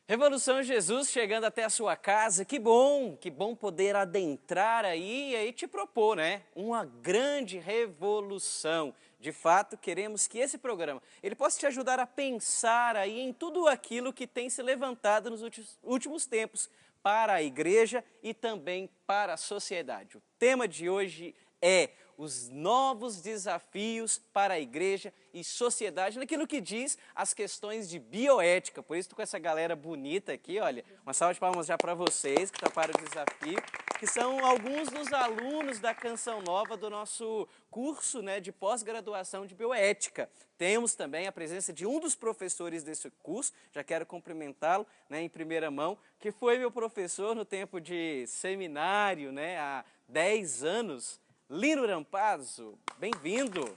Revolução Jesus chegando até a sua casa, que bom poder adentrar aí e aí te propor, né? Uma grande revolução. De fato, queremos que esse programa, ele possa te ajudar a pensar aí em tudo aquilo que tem se levantado nos últimos tempos para a igreja e também para a sociedade. O tema de hoje é os novos desafios para a igreja e sociedade, naquilo que diz as questões de bioética. Por isso estou com essa galera bonita aqui, olha, uma salva de palmas já para vocês que toparam o desafio, que são alguns dos alunos da Canção Nova do nosso curso, né, de pós-graduação de bioética. Temos também a presença de um dos professores desse curso, já quero cumprimentá-lo, né, em primeira mão, que foi meu professor no tempo de seminário, né, há 10 anos, Lino Rampazzo, bem-vindo.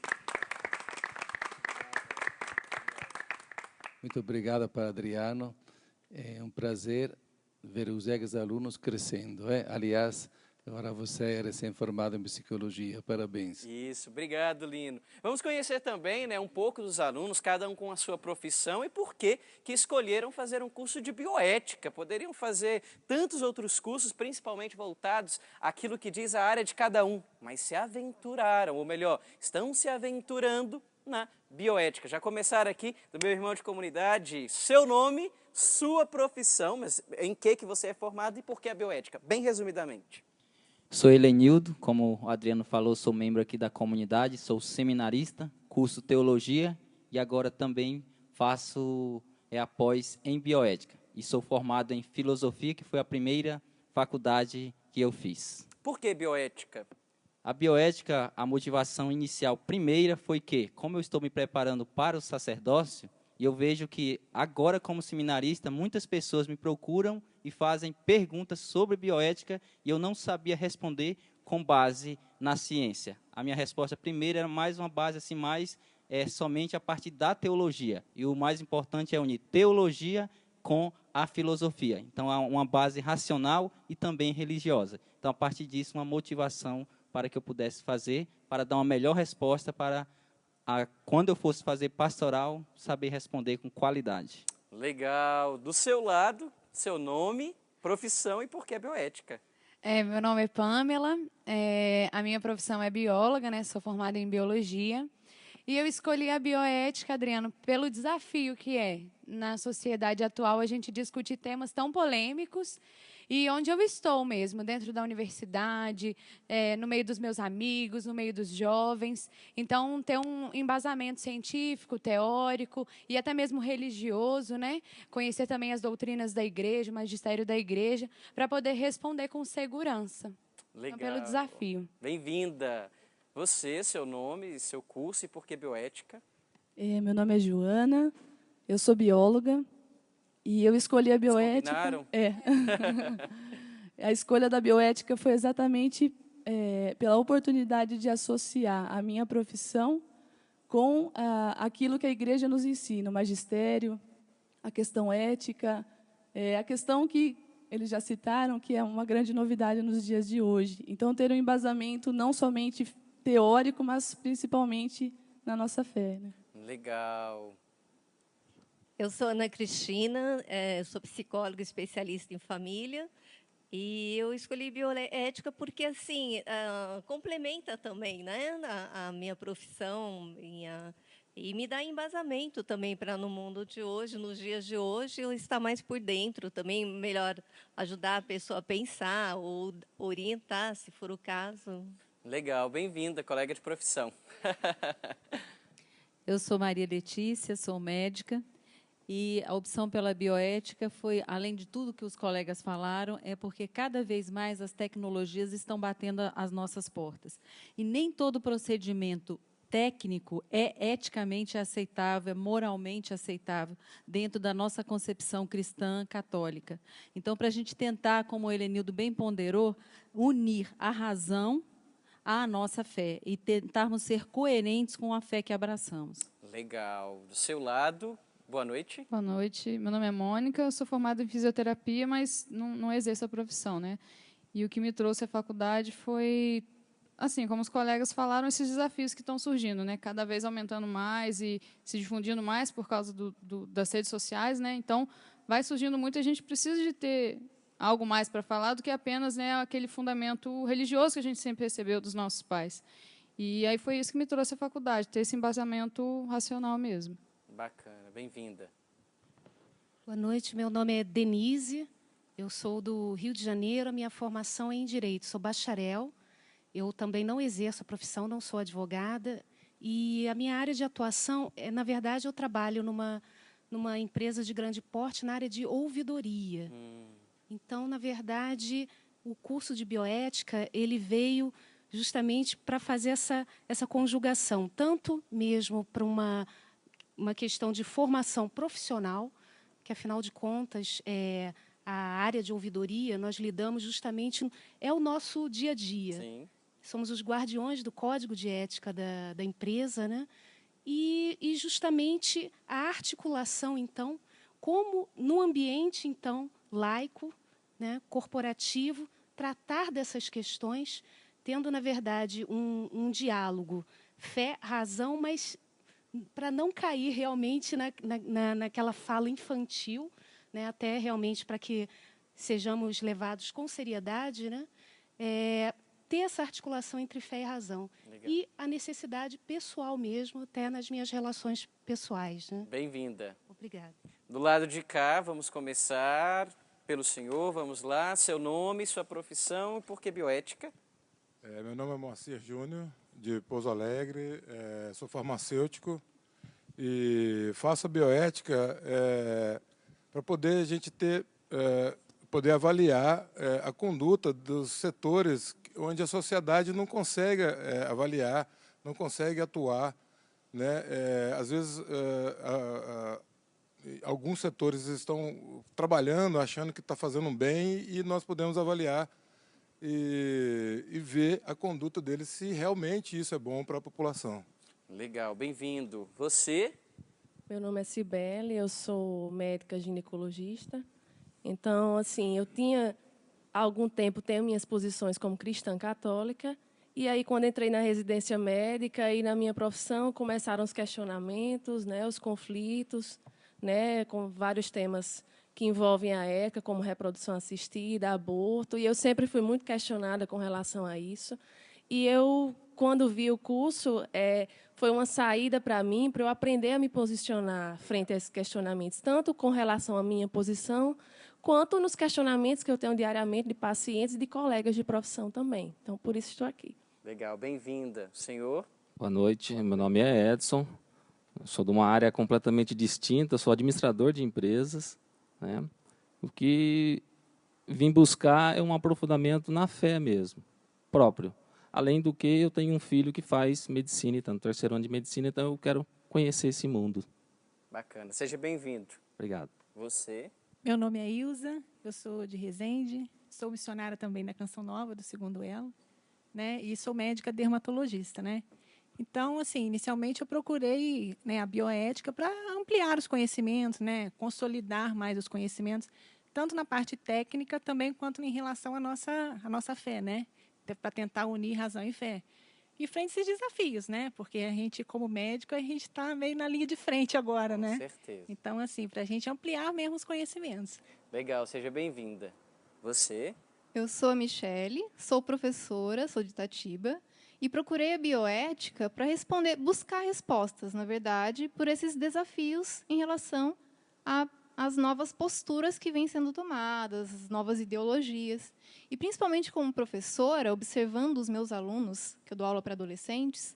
Muito obrigado para Adriano. É um prazer ver os ex-alunos crescendo. Aliás, agora você é recém-formado em psicologia. Parabéns. Isso, obrigado, Lino. Vamos conhecer também, né, um pouco dos alunos, cada um com a sua profissão e por que escolheram fazer um curso de bioética. Poderiam fazer tantos outros cursos, principalmente voltados àquilo que diz a área de cada um, mas se aventuraram, ou melhor, estão se aventurando na bioética. Já começaram aqui do meu irmão de comunidade, seu nome, sua profissão, mas em que você é formado e por que a bioética? Bem resumidamente. Sou Helenildo, como o Adriano falou, sou membro aqui da comunidade, sou seminarista, curso teologia e agora também faço a pós em bioética. E sou formado em filosofia, que foi a primeira faculdade que eu fiz. Por que bioética? A bioética, a motivação inicial primeira foi que, como eu estou me preparando para o sacerdócio, e eu vejo que agora, como seminarista, muitas pessoas me procuram e fazem perguntas sobre bioética e eu não sabia responder com base na ciência. A minha resposta primeira era mais uma base assim, mais somente a partir da teologia. E o mais importante é unir teologia com a filosofia. Então, há uma base racional e também religiosa. Então, a partir disso, uma motivação para que eu pudesse fazer, para dar uma melhor resposta para quando eu fosse fazer pastoral, saber responder com qualidade. Legal. Do seu lado, seu nome, profissão e por que bioética? Meu nome é Pamela, a minha profissão é bióloga, né? Sou formada em biologia. E eu escolhi a bioética, Adriano, pelo desafio que é, na sociedade atual, a gente discutir temas tão polêmicos e onde eu estou mesmo, dentro da universidade, no meio dos meus amigos, no meio dos jovens. Então, ter um embasamento científico, teórico e até mesmo religioso, né? Conhecer também as doutrinas da igreja, o magistério da igreja, para poder responder com segurança. Legal. Então, pelo desafio. Bem-vinda. Você, seu nome, seu curso e por que bioética? Meu nome é Joana, eu sou bióloga e eu escolhi a bioética. Combinaram? A escolha da bioética foi exatamente pela oportunidade de associar a minha profissão com aquilo que a igreja nos ensina, o magistério, a questão ética, a questão que eles já citaram, que é uma grande novidade nos dias de hoje. Então, ter um embasamento não somente teórico, mas principalmente na nossa fé. Né? Legal. Eu sou Ana Cristina, sou psicóloga especialista em família e eu escolhi bioética porque assim complementa também, né, a minha profissão e me dá embasamento também para no mundo de hoje, nos dias de hoje, eu estar mais por dentro, também melhor ajudar a pessoa a pensar ou orientar, se for o caso. Legal, bem-vinda, colega de profissão. Eu sou Maria Letícia, sou médica, e a opção pela bioética foi, além de tudo que os colegas falaram, é porque cada vez mais as tecnologias estão batendo às nossas portas. E nem todo procedimento técnico é eticamente aceitável, é moralmente aceitável, dentro da nossa concepção cristã católica. Então, para a gente tentar, como o Helenildo bem ponderou, unir a razão à nossa fé e tentarmos ser coerentes com a fé que abraçamos. Legal. Do seu lado, boa noite. Boa noite, meu nome é Mônica, eu sou formada em fisioterapia, mas não exerço a profissão, né? E o que me trouxe à faculdade foi, assim, como os colegas falaram, esses desafios que estão surgindo, né? Cada vez aumentando mais e se difundindo mais por causa das redes sociais, né? Então, vai surgindo muito e a gente precisa de ter algo mais para falar do que apenas, né, aquele fundamento religioso que a gente sempre recebeu dos nossos pais. E aí foi isso que me trouxe à faculdade, ter esse embasamento racional mesmo. Bacana, bem-vinda. Boa noite, meu nome é Denise, eu sou do Rio de Janeiro, a minha formação é em Direito, sou bacharel, eu também não exerço a profissão, não sou advogada, e a minha área de atuação, na verdade, eu trabalho numa empresa de grande porte na área de ouvidoria. Então, na verdade, o curso de bioética, ele veio justamente para fazer essa conjugação, tanto mesmo para uma questão de formação profissional, que, afinal de contas, a área de ouvidoria, nós lidamos justamente, é o nosso dia a dia. Sim. Somos os guardiões do código de ética da empresa, né? E justamente a articulação, então, como no ambiente, então, laico, né, corporativo, tratar dessas questões, tendo, na verdade, um diálogo fé, razão, mas para não cair realmente naquela fala infantil, né, até realmente para que sejamos levados com seriedade, né, ter essa articulação entre fé e razão. Legal. E a necessidade pessoal mesmo, até nas minhas relações pessoais. Né? Bem-vinda. Obrigada. Do lado de cá, vamos começar pelo senhor, vamos lá, seu nome, sua profissão e por que bioética? Meu nome é Moacir Júnior, de Pouso Alegre, sou farmacêutico e faço a bioética para poder a gente poder avaliar a conduta dos setores onde a sociedade não consegue avaliar, não consegue atuar, né? Às vezes alguns setores estão trabalhando, achando que está fazendo um bem e nós podemos avaliar e ver a conduta deles, se realmente isso é bom para a população. Legal, bem-vindo. Você? Meu nome é Cibele, eu sou médica ginecologista. Então, assim, eu tinha, há algum tempo, tenho minhas posições como cristã católica, e aí, quando entrei na residência médica e na minha profissão, começaram os questionamentos, né, os conflitos, né, com vários temas que envolvem a ética, como reprodução assistida, aborto, e eu sempre fui muito questionada com relação a isso. E eu, quando vi o curso, foi uma saída para mim, para eu aprender a me posicionar frente a esses questionamentos, tanto com relação à minha posição, quanto nos questionamentos que eu tenho diariamente de pacientes e de colegas de profissão também. Então, por isso estou aqui. Legal, bem-vinda. Senhor? Boa noite, meu nome é Edson, eu sou de uma área completamente distinta, sou administrador de empresas, né? O que vim buscar é um aprofundamento na fé mesmo, próprio. Além do que, eu tenho um filho que faz medicina, está no terceiro ano de medicina, então eu quero conhecer esse mundo. Bacana. Seja bem-vindo. Obrigado. Você? Meu nome é Ilza, eu sou de Resende, sou missionária também na Canção Nova, do Segundo Elo, né, e sou médica dermatologista, né. Então, assim, inicialmente eu procurei, né, a bioética para ampliar os conhecimentos, né, consolidar mais os conhecimentos, tanto na parte técnica também quanto em relação à nossa fé, né, para tentar unir razão e fé. E frente a esses desafios, né, porque a gente, como médico, a gente está meio na linha de frente agora, né. Com certeza. Então, assim, para a gente ampliar mesmo os conhecimentos. Legal, seja bem-vinda. Você? Eu sou a Michele, sou professora, sou de Itatiba, e procurei a bioética para buscar respostas, na verdade, por esses desafios em relação às novas posturas que vêm sendo tomadas, as novas ideologias. E, principalmente como professora, observando os meus alunos, que eu dou aula para adolescentes,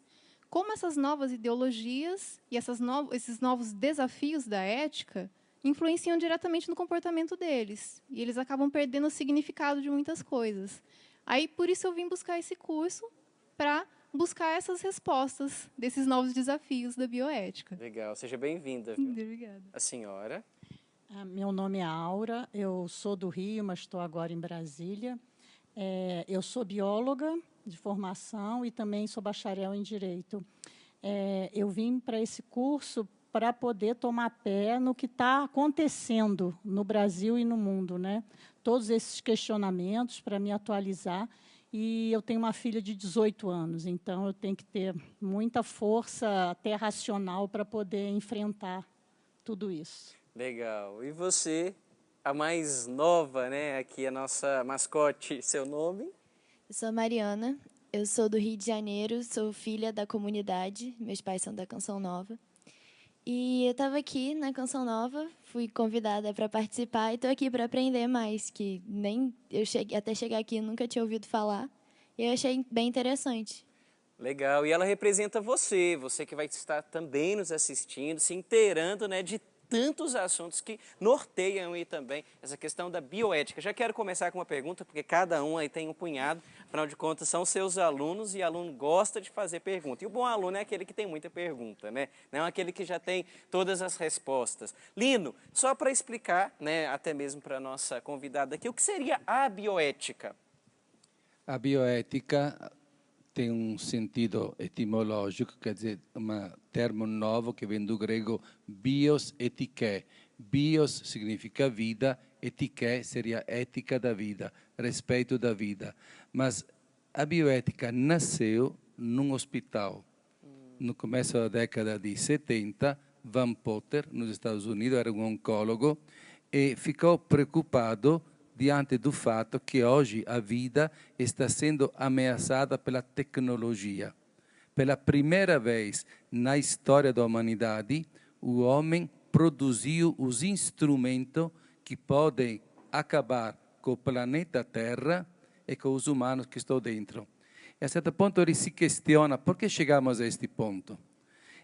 como essas novas ideologias e esses novos desafios da ética influenciam diretamente no comportamento deles. E eles acabam perdendo o significado de muitas coisas. Aí, por isso, eu vim buscar esse curso para buscar essas respostas desses novos desafios da bioética. Legal, seja bem-vinda. Obrigada. A senhora? Meu nome é Aura, eu sou do Rio, mas estou agora em Brasília. Eu sou bióloga de formação e também sou bacharel em Direito. Eu vim para esse curso para poder tomar pé no que está acontecendo no Brasil e no mundo, né? Todos esses questionamentos para me atualizar. E eu tenho uma filha de 18 anos, então eu tenho que ter muita força, até racional, para poder enfrentar tudo isso. Legal. E você, a mais nova, né? Aqui a nossa mascote, seu nome? Eu sou a Mariana, eu sou do Rio de Janeiro, sou filha da comunidade, meus pais são da Canção Nova. E eu estava aqui na Canção Nova, fui convidada para participar e estou aqui para aprender mais, que nem eu até chegar aqui nunca tinha ouvido falar, e eu achei bem interessante. Legal. E ela representa você, você que vai estar também nos assistindo, se inteirando, né, de tantos assuntos que norteiam aí também essa questão da bioética. Já quero começar com uma pergunta, porque cada um aí tem um punhado, afinal de contas são seus alunos e aluno gosta de fazer pergunta. E o bom aluno é aquele que tem muita pergunta, né? Não aquele que já tem todas as respostas. Lino, só para explicar, né, até mesmo para a nossa convidada aqui, o que seria a bioética? A bioética tem um sentido etimológico, quer dizer, um termo novo que vem do grego bios etiqué. Bios significa vida, etiqué seria ética da vida, respeito da vida. Mas a bioética nasceu num hospital. No começo da década de 70, Van Potter, nos Estados Unidos, era um oncólogo, e ficou preocupado diante do fato que hoje a vida está sendo ameaçada pela tecnologia. Pela primeira vez na história da humanidade, o homem produziu os instrumentos que podem acabar com o planeta Terra e com os humanos que estão dentro. E a certo ponto ele se questiona por que chegamos a este ponto.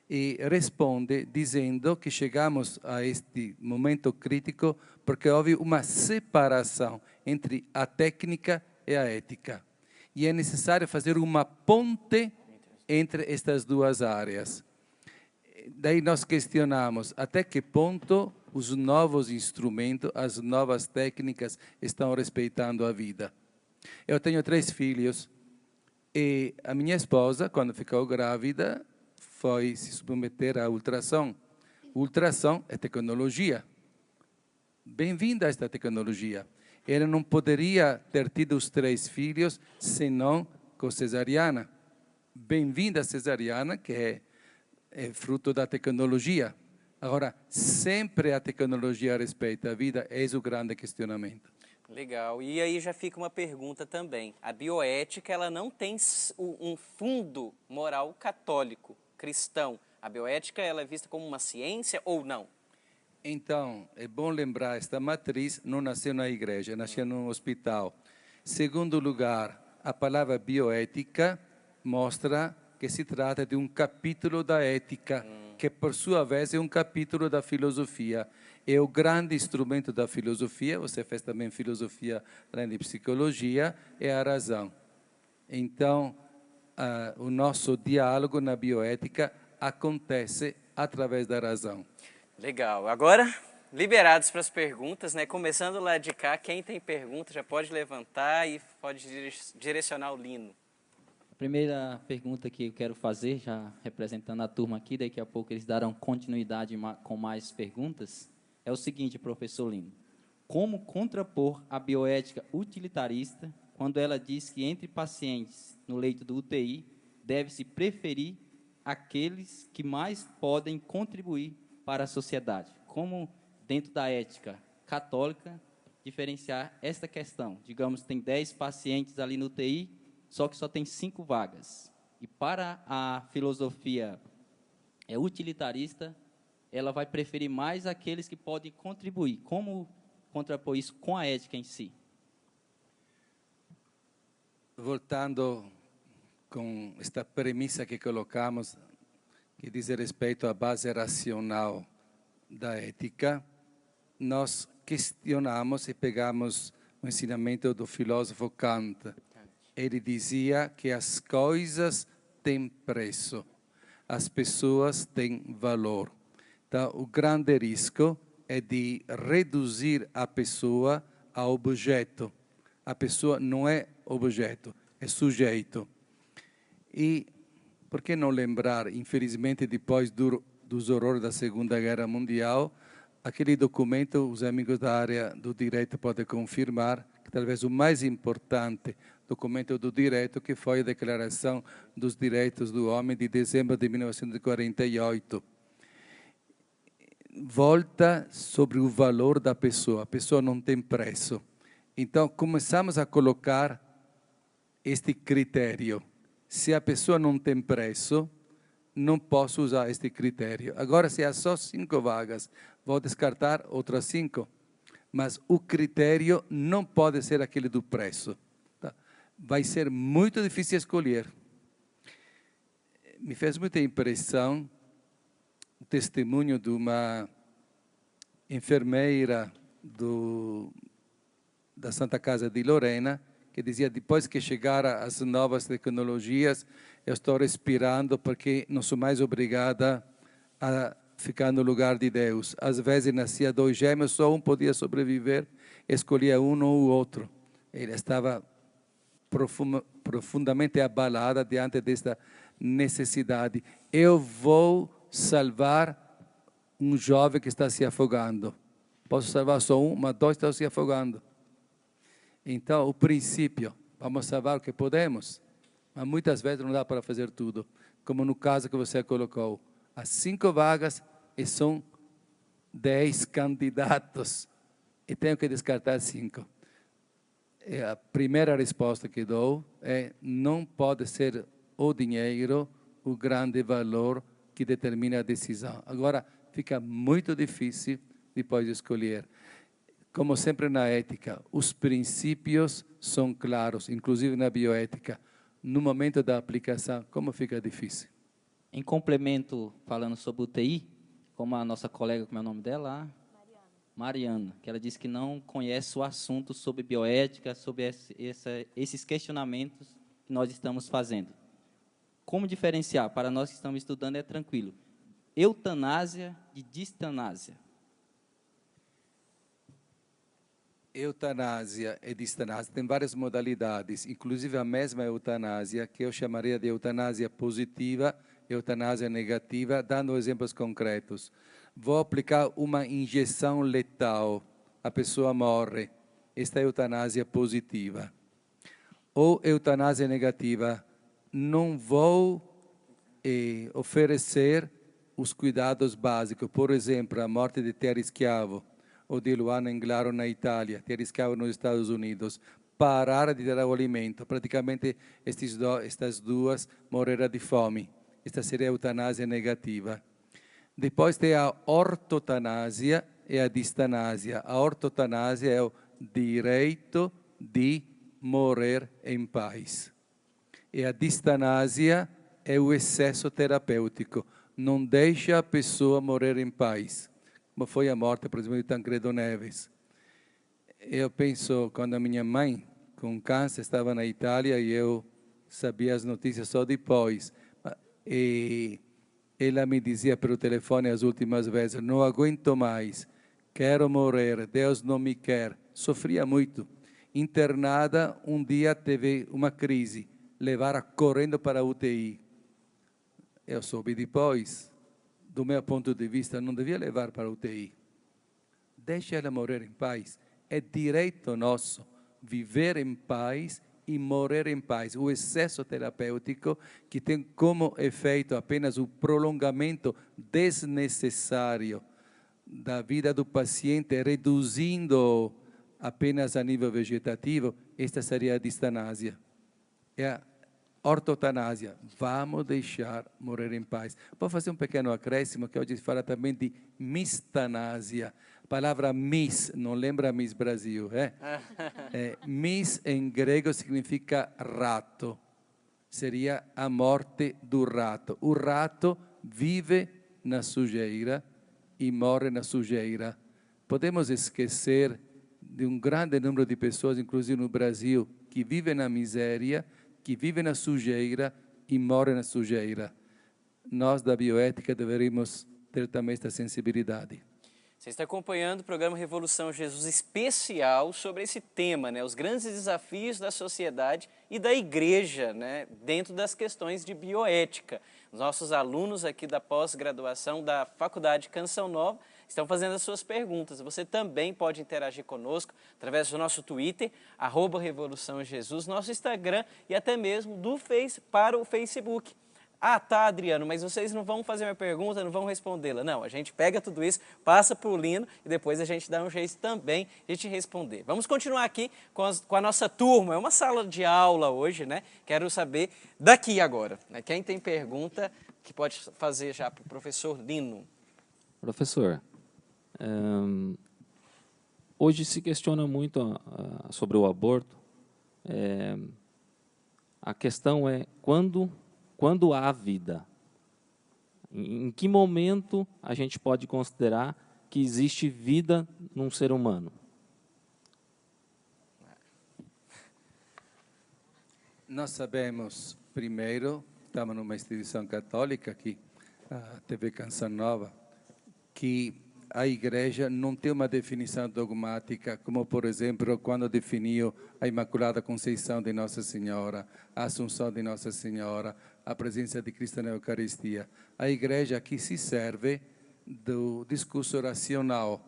E responde dizendo que chegamos a este momento crítico porque houve uma separação entre a técnica e a ética. E é necessário fazer uma ponte entre estas duas áreas. Daí nós questionamos até que ponto os novos instrumentos, as novas técnicas estão respeitando a vida. Eu tenho 3 filhos e a minha esposa, quando ficou grávida, foi se submeter à ultrassom. Ultrassom é tecnologia. Bem-vinda a esta tecnologia. Ela não poderia ter tido os 3 filhos senão com cesariana. Bem-vinda a cesariana, que é fruto da tecnologia. Agora, sempre a tecnologia respeita a vida, eis o grande questionamento. Legal. E aí já fica uma pergunta também. A bioética, ela não tem um fundo moral católico, cristão. A bioética, ela é vista como uma ciência ou não? Então, é bom lembrar, esta matriz não nasceu na igreja, nasceu num hospital. Segundo lugar, a palavra bioética mostra que se trata de um capítulo da ética, que por sua vez é um capítulo da filosofia. É o grande instrumento da filosofia, você fez também filosofia além de psicologia, é a razão. Então, o nosso diálogo na bioética acontece através da razão. Legal. Agora, liberados para as perguntas, né? Começando lá de cá, quem tem pergunta já pode levantar e pode direcionar o Lino. A primeira pergunta que eu quero fazer, já representando a turma aqui, daqui a pouco eles darão continuidade com mais perguntas, é o seguinte, professor Lino. Como contrapor a bioética utilitarista quando ela diz que entre pacientes no leito do UTI deve-se preferir aqueles que mais podem contribuir para a sociedade? Como, dentro da ética católica, diferenciar esta questão? Digamos, tem 10 pacientes ali no UTI, só que só tem 5 vagas. E para a filosofia utilitarista, ela vai preferir mais aqueles que podem contribuir. Como contrapor isso com a ética em si? Voltando com esta premissa que colocamos, que diz respeito à base racional da ética, nós questionamos e pegamos o ensinamento do filósofo Kant. Ele dizia que as coisas têm preço. As pessoas têm valor. Então, o grande risco é de reduzir a pessoa a objeto. A pessoa não é objeto, é sujeito. E por que não lembrar, infelizmente, depois dos horrores da Segunda Guerra Mundial, aquele documento, os amigos da área do direito podem confirmar, que talvez o mais importante documento do direito, que foi a Declaração dos Direitos do Homem de dezembro de 1948. Volta sobre o valor da pessoa. A pessoa não tem preço. Então, começamos a colocar este critério. Se a pessoa não tem preço, não posso usar este critério. Agora, se há só 5 vagas, vou descartar outras 5. Mas o critério não pode ser aquele do preço. Tá? Vai ser muito difícil escolher. Me fez muita impressão o testemunho de uma enfermeira da Santa Casa de Lorena, que dizia, depois que chegaram as novas tecnologias, eu estou respirando porque não sou mais obrigada a ficar no lugar de Deus. Às vezes nascia 2 gêmeos, só um podia sobreviver, escolhia um ou o outro. Ele estava profundamente abalada diante desta necessidade. Eu vou salvar um jovem que está se afogando. Posso salvar só um, mas 2 estão se afogando. Então, o princípio, vamos salvar o que podemos, mas muitas vezes não dá para fazer tudo. Como no caso que você colocou, há 5 vagas e são 10 candidatos e tenho que descartar 5. E a primeira resposta que dou é: não pode ser o dinheiro o grande valor que determina a decisão. Agora, fica muito difícil depois de escolher. Como sempre na ética, os princípios são claros, inclusive na bioética. No momento da aplicação, como fica difícil? Em complemento, falando sobre UTI, como a nossa colega, como é o nome dela? Mariana, que ela disse que não conhece o assunto sobre bioética, sobre esses questionamentos que nós estamos fazendo. Como diferenciar? Para nós que estamos estudando é tranquilo. Eutanásia de distanásia. Eutanásia e distanásia tem várias modalidades, inclusive a mesma eutanásia, que eu chamaria de eutanásia positiva, eutanásia negativa, dando exemplos concretos. Vou aplicar uma injeção letal, a pessoa morre. Esta é eutanásia positiva. Ou eutanásia negativa, não vou oferecer os cuidados básicos, por exemplo, a morte de Terry Schiavo, ou de Luana Englaro na Itália, Terry Schiavo nos Estados Unidos, parar de dar o alimento. Praticamente estas duas morreram de fome. Esta seria a eutanásia negativa. Depois tem a ortotanásia e a distanásia. A ortotanásia é o direito de morrer em paz. E a distanásia é o excesso terapêutico. Não deixa a pessoa morrer em paz. Como foi a morte, por exemplo, de Tancredo Neves. Eu penso, quando a minha mãe, com câncer, estava na Itália, e eu sabia as notícias só depois. E ela me dizia pelo telefone as últimas vezes: não aguento mais, quero morrer, Deus não me quer. Sofria muito. Internada, um dia teve uma crise, levaram correndo para a UTI. Eu soube depois. Do meu ponto de vista, não devia levar para a UTI. Deixa ela morrer em paz. É direito nosso viver em paz e morrer em paz. O excesso terapêutico, que tem como efeito apenas o prolongamento desnecessário da vida do paciente, reduzindo apenas a nível vegetativo, esta seria a distanásia. É a ortotanásia, vamos deixar morrer em paz. Vou fazer um pequeno acréscimo, que hoje se fala também de mistanásia. A palavra mis, não lembra Miss Brasil, mis em grego significa rato. Seria a morte do rato. O rato vive na sujeira e morre na sujeira. Podemos esquecer de um grande número de pessoas, inclusive no Brasil, que vivem na miséria, que vivem na sujeira e morre na sujeira. Nós, da bioética, deveríamos ter também esta sensibilidade. Você está acompanhando o programa Revolução Jesus especial sobre esse tema, né? Os grandes desafios da sociedade e da igreja, né? Dentro das questões de bioética. Os nossos alunos aqui da pós-graduação da Faculdade Canção Nova estão fazendo as suas perguntas. Você também pode interagir conosco através do nosso Twitter, @RevoluçãoJesus, nosso Instagram e até mesmo do para o Facebook. Ah, tá, Adriano, mas vocês não vão fazer minha pergunta, não vão respondê-la. Não, a gente pega tudo isso, passa para o Lino e depois a gente dá um jeito também de te responder. Vamos continuar aqui com a nossa turma. É uma sala de aula hoje, né? Quero saber daqui agora, né? Quem tem pergunta que pode fazer já para o professor Lino. Professor, hoje se questiona muito sobre o aborto. A questão é quando há vida. Em que momento a gente pode considerar que existe vida num ser humano? Nós sabemos, primeiro, estamos numa instituição católica aqui, a TV Canção Nova, que a Igreja não tem uma definição dogmática, como, por exemplo, quando definiu a Imaculada Conceição de Nossa Senhora, a Assunção de Nossa Senhora, a presença de Cristo na Eucaristia. A Igreja aqui se serve do discurso racional.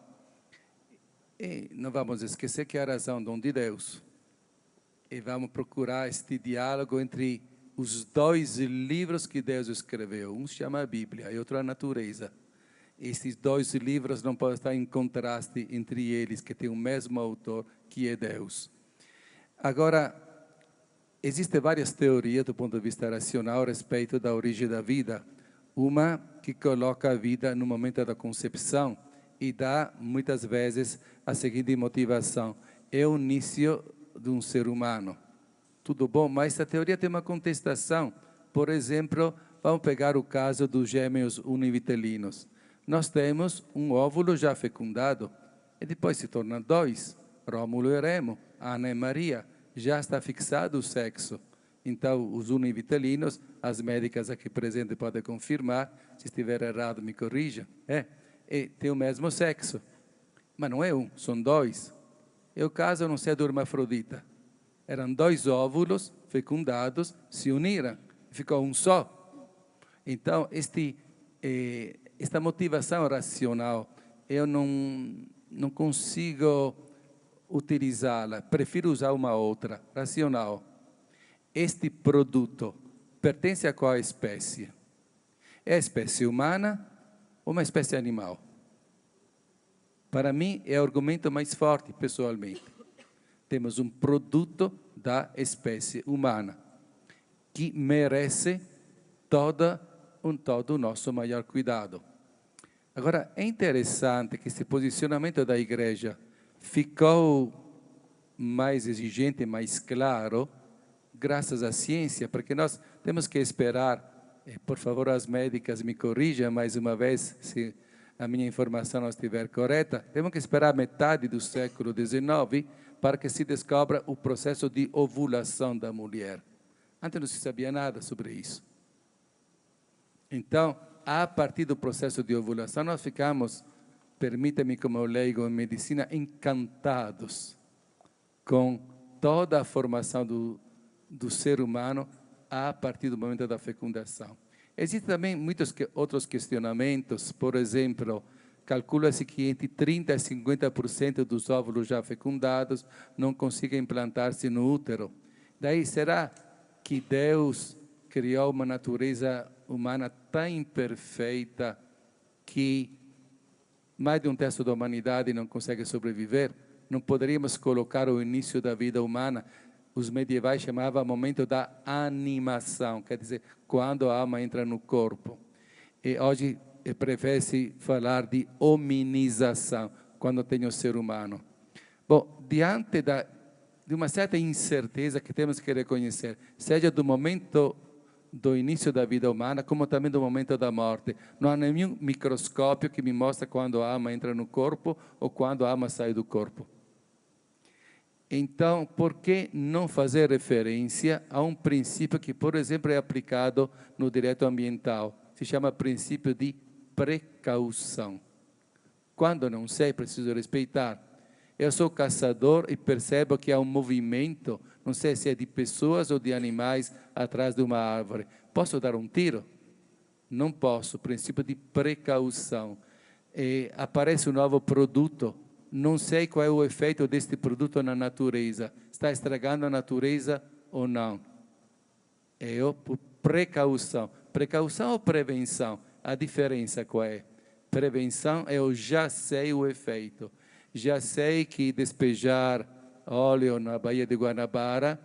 E não vamos esquecer que a razão é dom de Deus. E vamos procurar este diálogo entre os dois livros que Deus escreveu. Um se chama a Bíblia e outro a natureza. Estes dois livros não podem estar em contraste entre eles, que tem o mesmo autor, que é Deus. Agora, existem várias teorias do ponto de vista racional a respeito da origem da vida. Uma que coloca a vida no momento da concepção e dá, muitas vezes, a seguinte motivação: é o início de um ser humano. Tudo bom, mas essa teoria tem uma contestação. Por exemplo, vamos pegar o caso dos gêmeos univitelinos. Nós temos um óvulo já fecundado e depois se tornam dois, Rômulo e Remo, Ana e Maria. Já está fixado o sexo. Então, os univitelinos, as médicas aqui presentes podem confirmar, se estiver errado me corrija, e tem o mesmo sexo. Mas não é um, são dois. E o caso não é do hermafrodita. Eram dois óvulos fecundados, se uniram, ficou um só. Então, esta motivação racional, eu não consigo utilizá-la, prefiro usar uma outra, racional. Este produto pertence a qual espécie? É a espécie humana ou uma espécie animal? Para mim, é o argumento mais forte, pessoalmente. Temos um produto da espécie humana que merece todo o nosso maior cuidado. Agora, é interessante que esse posicionamento da Igreja ficou mais exigente, mais claro, graças à ciência, porque nós temos que esperar, por favor, as médicas me corrijam mais uma vez, se a minha informação não estiver correta, temos que esperar metade do século XIX para que se descubra o processo de ovulação da mulher. Antes não se sabia nada sobre isso. Então, a partir do processo de ovulação, nós ficamos, permita-me como leigo em medicina, encantados com toda a formação do ser humano a partir do momento da fecundação. Existem também muitos outros questionamentos, por exemplo, calcula-se que entre 30% e 50% dos óvulos já fecundados não conseguem implantar-se no útero. Daí, será que Deus criou uma natureza humana tão imperfeita que mais de um terço da humanidade não consegue sobreviver? Não poderíamos colocar o início da vida humana, os medievais chamavam momento da animação, quer dizer, quando a alma entra no corpo. E hoje prefere-se falar de hominização, quando tem o ser humano. Bom, diante de uma certa incerteza que temos que reconhecer, seja do momento do início da vida humana, como também do momento da morte. Não há nenhum microscópio que me mostre quando a alma entra no corpo ou quando a alma sai do corpo. Então, por que não fazer referência a um princípio que, por exemplo, é aplicado no direito ambiental? Se chama princípio de precaução. Quando não sei, preciso respeitar. Eu sou caçador e percebo que há um movimento, não sei se é de pessoas ou de animais, atrás de uma árvore. Posso dar um tiro? Não posso. Princípio de precaução. Aparece um novo produto. Não sei qual é o efeito deste produto na natureza. Está estragando a natureza ou não? Eu, por precaução. Precaução ou prevenção? A diferença qual é? Prevenção eu já sei o efeito. Já sei que despejar óleo na Baía de Guanabara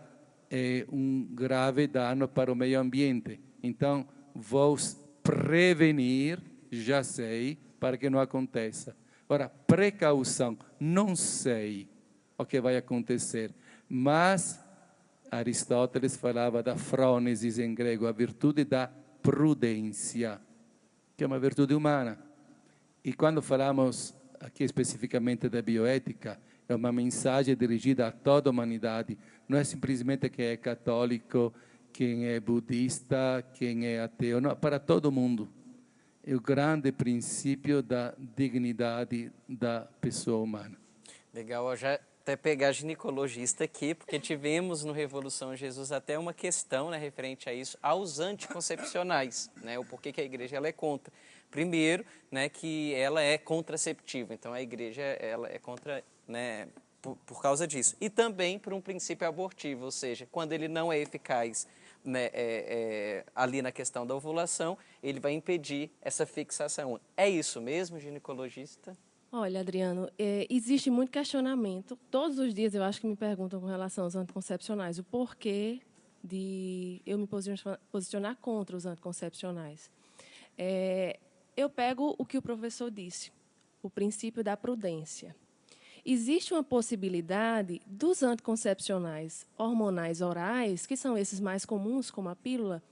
é um grave dano para o meio ambiente. Então, vou prevenir, já sei, para que não aconteça. Ora, precaução, não sei o que vai acontecer, mas Aristóteles falava da frônesis em grego, a virtude da prudência, que é uma virtude humana. E quando falamos aqui especificamente da bioética, é uma mensagem dirigida a toda a humanidade, não é simplesmente quem é católico, quem é budista, quem é ateu, não, para todo mundo. É o grande princípio da dignidade da pessoa humana. Legal, eu já até pegar ginecologista aqui, porque tivemos no Revolução Jesus até uma questão, né, referente a isso, aos anticoncepcionais, né, o porquê que a igreja ela é contra. Primeiro, né, que ela é contraceptiva, então a igreja ela é contra, né, por causa disso. E também por um princípio abortivo, ou seja, quando ele não é eficaz, né, ali na questão da ovulação, ele vai impedir essa fixação. É isso mesmo, ginecologista? Olha, Adriano, existe muito questionamento. Todos os dias eu acho que me perguntam com relação aos anticoncepcionais, o porquê de eu me posicionar contra os anticoncepcionais. Eu pego o que o professor disse, o princípio da prudência. Existe uma possibilidade dos anticoncepcionais hormonais orais, que são esses mais comuns, como a pílula,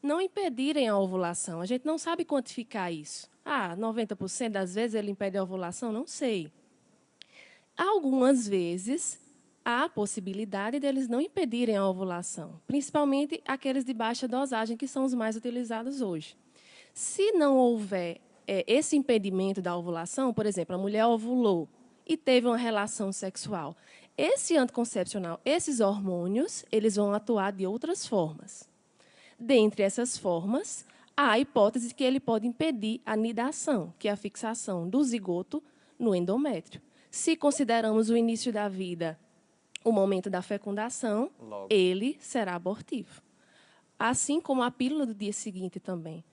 não impedirem a ovulação. A gente não sabe quantificar isso. 90% das vezes ele impede a ovulação? Não sei. Algumas vezes, há a possibilidade deles não impedirem a ovulação, principalmente aqueles de baixa dosagem, que são os mais utilizados hoje. Se não houver esse impedimento da ovulação, por exemplo, a mulher ovulou e teve uma relação sexual, esse anticoncepcional, esses hormônios, eles vão atuar de outras formas. Dentre essas formas, há a hipótese que ele pode impedir a nidação, que é a fixação do zigoto no endométrio. Se consideramos o início da vida o momento da fecundação, ele será abortivo. Assim como a pílula do dia seguinte também.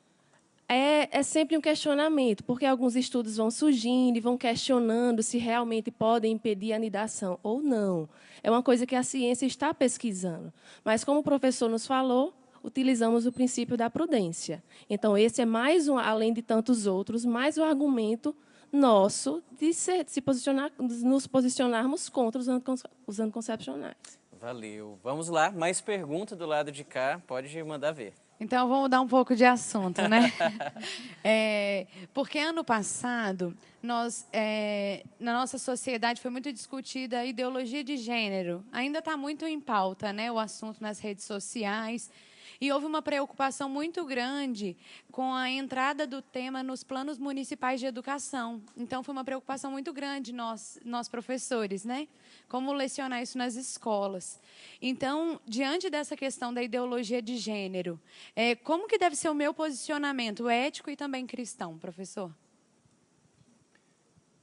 É sempre um questionamento, porque alguns estudos vão surgindo e vão questionando se realmente podem impedir a nidação ou não. É uma coisa que a ciência está pesquisando. Mas, como o professor nos falou, utilizamos o princípio da prudência. Então, esse é mais um, além de tantos outros, mais um argumento nosso de nos posicionarmos contra os anticoncepcionais. Valeu. Vamos lá, mais pergunta do lado de cá, pode mandar ver. Então, vamos mudar um pouco de assunto, né? Porque ano passado, na nossa sociedade foi muito discutida a ideologia de gênero. Ainda está muito em pauta, né, o assunto nas redes sociais. E houve uma preocupação muito grande com a entrada do tema nos planos municipais de educação. Então, foi uma preocupação muito grande nós professores, né? Como lecionar isso nas escolas. Então, diante dessa questão da ideologia de gênero, como que deve ser o meu posicionamento ético e também cristão, professor?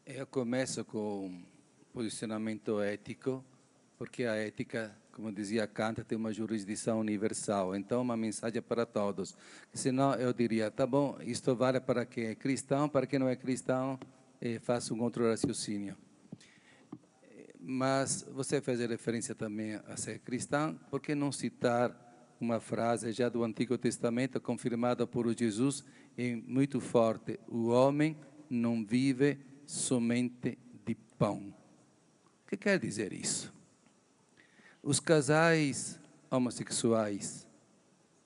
Eu começo com posicionamento ético, porque a ética, como dizia Kant, tem uma jurisdição universal. Então, uma mensagem para todos. Senão, eu diria, tá bom, isto vale para quem é cristão, para quem não é cristão, faço um outro raciocínio. Mas você fez referência também a ser cristão, por que não citar uma frase já do Antigo Testamento, confirmada por Jesus, e muito forte: o homem não vive somente de pão. O que quer dizer isso? Os casais homossexuais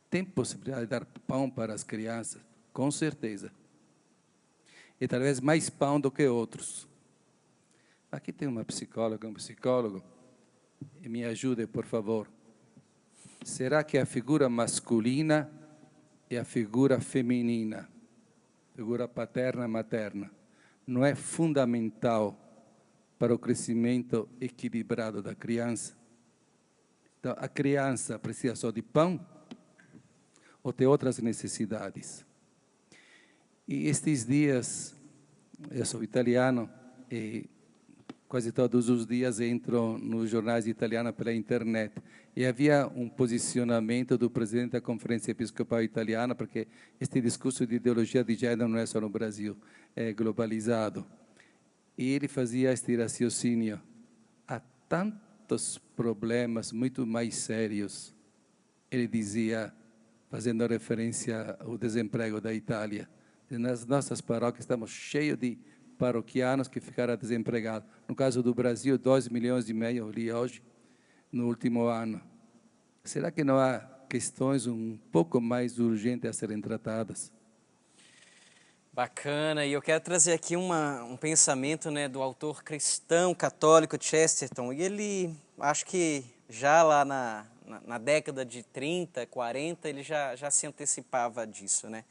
têm possibilidade de dar pão para as crianças? Com certeza. E talvez mais pão do que outros. Aqui tem uma psicóloga, um psicólogo. e me ajude, por favor. Será que a figura masculina e a figura feminina, figura paterna e materna, não é fundamental para o crescimento equilibrado da criança? Então, a criança precisa só de pão ou tem outras necessidades? E estes dias, eu sou italiano e quase todos os dias entro nos jornais italianos pela internet. E havia um posicionamento do presidente da Conferência Episcopal Italiana, porque este discurso de ideologia de gênero não é só no Brasil, é globalizado. E ele fazia este raciocínio. Há tantos problemas muito mais sérios. Ele dizia, fazendo referência ao desemprego da Itália, nas nossas paróquias estamos cheios de paroquianos que ficaram desempregados. No caso do Brasil, 2,5 milhões, eu li hoje, no último ano. Será que não há questões um pouco mais urgentes a serem tratadas? Bacana, e eu quero trazer aqui um pensamento, né, do autor cristão católico Chesterton, e ele, acho que já lá na década de 30, 40, ele já se antecipava disso, né?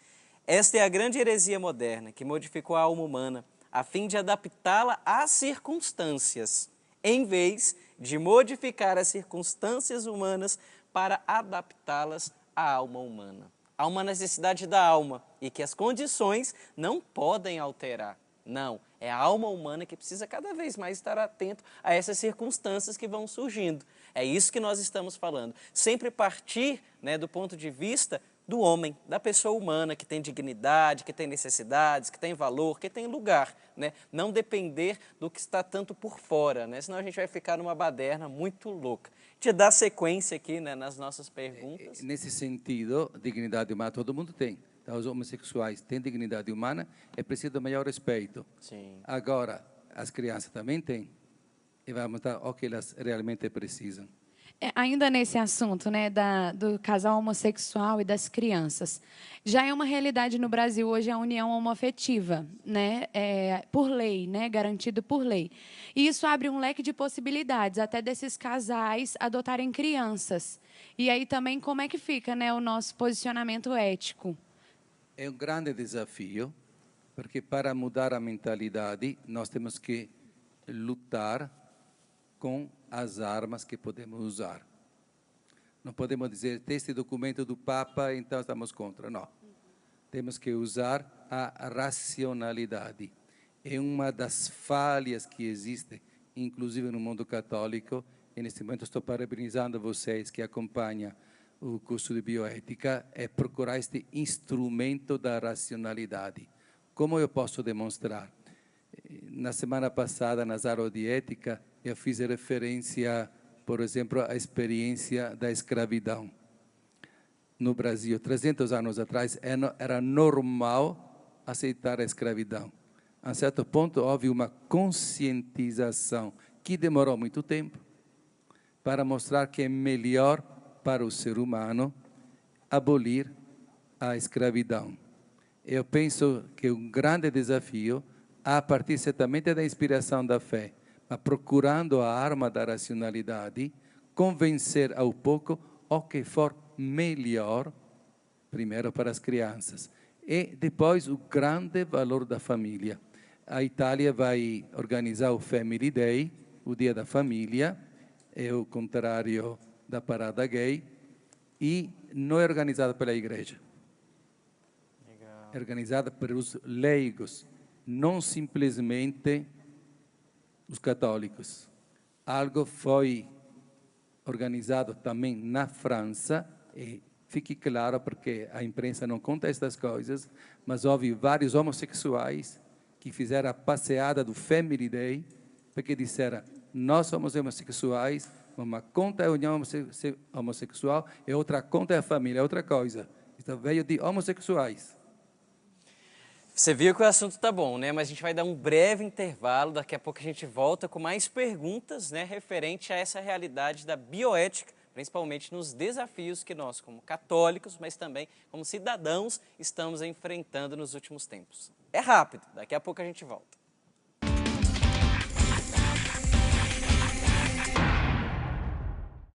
Esta é a grande heresia moderna que modificou a alma humana, a fim de adaptá-la às circunstâncias, em vez de modificar as circunstâncias humanas para adaptá-las à alma humana. Há uma necessidade da alma e que as condições não podem alterar. Não, é a alma humana que precisa cada vez mais estar atento a essas circunstâncias que vão surgindo. É isso que nós estamos falando. Sempre partir, né, do ponto de vista do homem, da pessoa humana, que tem dignidade, que tem necessidades, que tem valor, que tem lugar, né? Não depender do que está tanto por fora, né? Senão a gente vai ficar numa baderna muito louca. Te dá sequência aqui, né, nas nossas perguntas. Nesse sentido, dignidade humana todo mundo tem. Então, os homossexuais têm dignidade humana, é preciso maior respeito. Sim. Agora, as crianças também têm. E vamos mostrar o que elas realmente precisam. Ainda nesse assunto, né, do casal homossexual e das crianças, já é uma realidade no Brasil hoje a união homoafetiva, né, por lei, né, garantido por lei. E isso abre um leque de possibilidades, até desses casais adotarem crianças. E aí também como é que fica, né, o nosso posicionamento ético? É um grande desafio, porque para mudar a mentalidade, nós temos que lutar com as armas que podemos usar. Não podemos dizer, este documento do Papa, então estamos contra. Não. Temos que usar a racionalidade. É uma das falhas que existe, inclusive no mundo católico. E neste momento estou parabenizando vocês que acompanham o curso de bioética, é procurar este instrumento da racionalidade. Como eu posso demonstrar? Na semana passada, nas aulas de ética, eu fiz referência, por exemplo, à experiência da escravidão. No Brasil, 300 anos atrás, era normal aceitar a escravidão. A um certo ponto, houve uma conscientização que demorou muito tempo para mostrar que é melhor para o ser humano abolir a escravidão. Eu penso que um grande desafio, a partir certamente da inspiração da fé, mas procurando a arma da racionalidade, convencer ao pouco o que for melhor, primeiro para as crianças, e depois o grande valor da família. A Itália vai organizar o Family Day, o Dia da Família, é o contrário da parada gay, e não é organizada pela igreja. Legal. É organizada pelos leigos, não simplesmente os católicos. Algo foi organizado também na França, e fique claro, porque a imprensa não conta estas coisas, mas houve vários homossexuais que fizeram a passeada do Family Day, porque disseram, nós somos homossexuais, uma conta é a união homossexual e outra conta é a família, é outra coisa. Então veio de homossexuais. Você viu que o assunto tá bom, né? Mas a gente vai dar um breve intervalo, daqui a pouco a gente volta com mais perguntas, né, referente a essa realidade da bioética, principalmente nos desafios que nós, como católicos, mas também como cidadãos, estamos enfrentando nos últimos tempos. É rápido, daqui a pouco a gente volta.